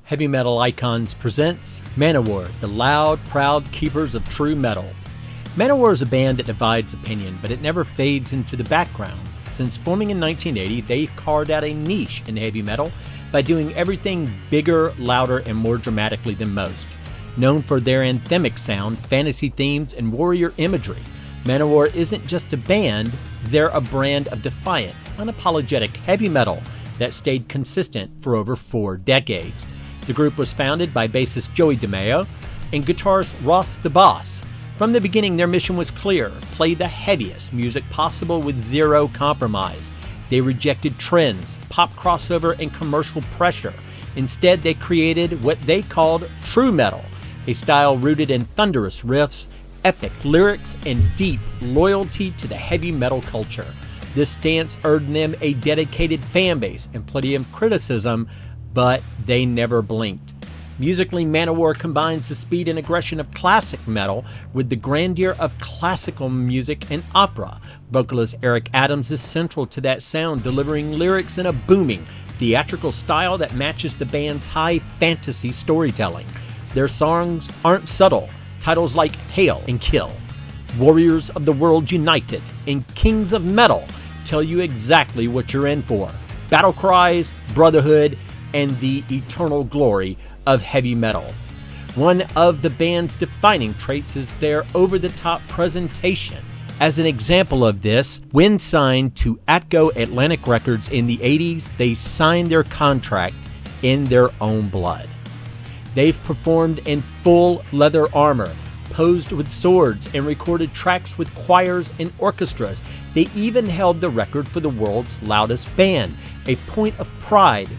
Heavy Metal Icons presents Manowar, the loud, proud keepers of true metal. Manowar is a band that divides opinion, but it never fades into the background. Since forming in 1980, they carved out a niche in heavy metal by doing everything bigger, louder, and more dramatically than most. Known for their anthemic sound, fantasy themes, and warrior imagery, Manowar isn't just a band, they're a brand of defiant, unapologetic heavy metal that stayed consistent for over 4 decades. The group was founded by bassist Joey DeMaio and guitarist Ross the Boss. From the beginning, their mission was clear: play the heaviest music possible with zero compromise. They rejected trends, pop crossover, and commercial pressure. Instead, they created what they called true metal, a style rooted in thunderous riffs, epic lyrics, and deep loyalty to the heavy metal culture. This stance earned them a dedicated fan base and plenty of criticism, but they never blinked. Musically, Manowar combines the speed and aggression of classic metal with the grandeur of classical music and opera. Vocalist Eric Adams is central to that sound, delivering lyrics in a booming, theatrical style that matches the band's high fantasy storytelling. Their songs aren't subtle. Titles like Hail and Kill, Warriors of the World United, and Kings of Metal tell you exactly what you're in for. Battle cries, brotherhood, and the eternal glory of heavy metal. One of the band's defining traits is their over-the-top presentation. As an example of this, when signed to Atco Atlantic Records in the 80s, they signed their contract in their own blood. They've performed in full leather armor, posed with swords, and recorded tracks with choirs and orchestras. They even held the record for the world's loudest band, a point of pride.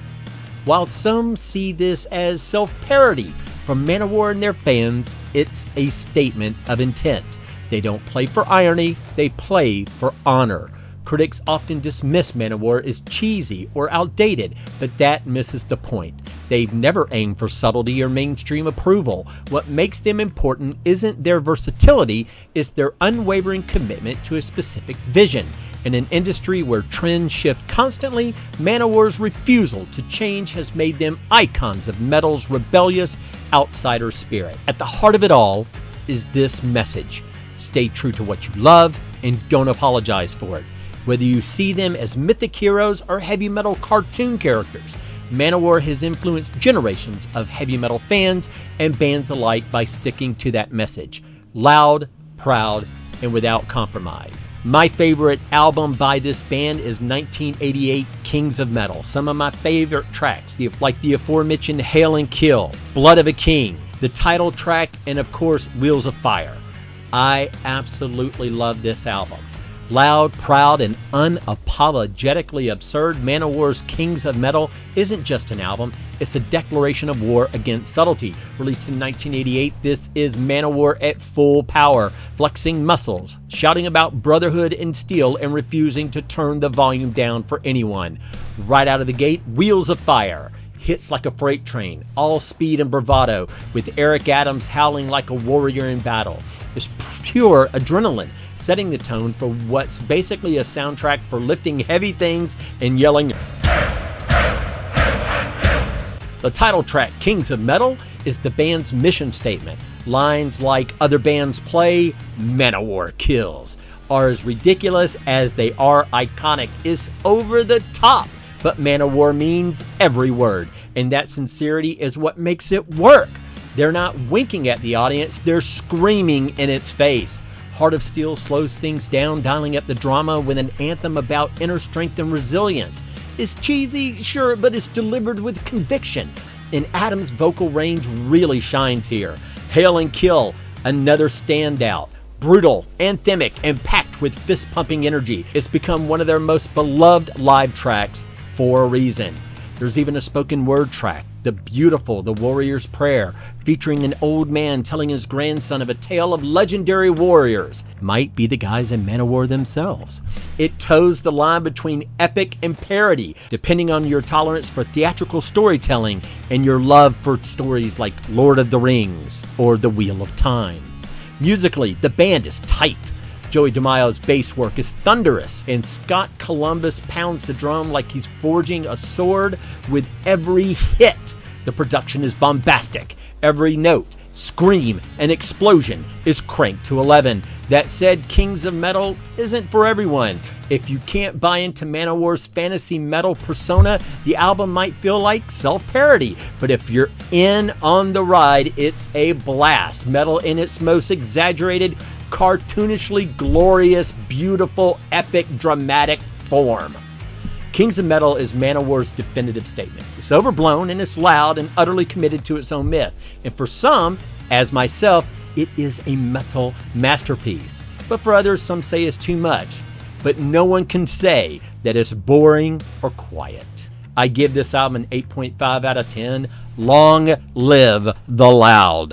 While some see this as self-parody, from Manowar and their fans, it's a statement of intent. They don't play for irony, they play for honor. Critics often dismiss Manowar as cheesy or outdated, but that misses the point. They've never aimed for subtlety or mainstream approval. What makes them important isn't their versatility, it's their unwavering commitment to a specific vision. In an industry where trends shift constantly, Manowar's refusal to change has made them icons of metal's rebellious outsider spirit. At the heart of it all is this message: stay true to what you love and don't apologize for it. Whether you see them as mythic heroes or heavy metal cartoon characters, Manowar has influenced generations of heavy metal fans and bands alike by sticking to that message: loud, proud, and without compromise. My favorite album by this band is 1988 Kings of Metal. Some of my favorite tracks, like the aforementioned Hail and Kill, Blood of a King, the title track, and of course Wheels of Fire. I absolutely love this album. Loud, proud, and unapologetically absurd, Manowar's Kings of Metal isn't just an album, it's a declaration of war against subtlety. Released in 1988, this is Manowar at full power, flexing muscles, shouting about brotherhood and steel, and refusing to turn the volume down for anyone. Right out of the gate, Wheels of Fire hits like a freight train, all speed and bravado, with Eric Adams howling like a warrior in battle. It's pure adrenaline, setting the tone for what's basically a soundtrack for lifting heavy things and yelling. The title track, Kings of Metal, is the band's mission statement. Lines like "Other bands play, Manowar kills" are as ridiculous as they are iconic. It's over the top, but Manowar means every word, and that sincerity is what makes it work. They're not winking at the audience, they're screaming in its face. Heart of Steel slows things down, dialing up the drama with an anthem about inner strength and resilience. It's cheesy, sure, but it's delivered with conviction, and Adams' vocal range really shines here. Hail and Kill, another standout. Brutal, anthemic, and packed with fist-pumping energy. It's become one of their most beloved live tracks for a reason. There's even a spoken word track, The Warrior's Prayer, featuring an old man telling his grandson of a tale of legendary warriors. Might be the guys in Manowar themselves. It toes the line between epic and parody, depending on your tolerance for theatrical storytelling and your love for stories like Lord of the Rings or The Wheel of Time. Musically, the band is tight. Joey DeMaio's bass work is thunderous, and Scott Columbus pounds the drum like he's forging a sword with every hit. The production is bombastic. Every note, scream, and explosion is cranked to 11. That said, Kings of Metal isn't for everyone. If you can't buy into Manowar's fantasy metal persona, the album might feel like self-parody. But if you're in on the ride, it's a blast. Metal in its most exaggerated, cartoonishly glorious, beautiful, epic, dramatic form. Kings of Metal is Manowar's definitive statement. It's overblown and it's loud and utterly committed to its own myth. And for some, as myself, it is a metal masterpiece. But for others, some say it's too much. But no one can say that it's boring or quiet. I give this album an 8.5 out of 10. Long live the loud.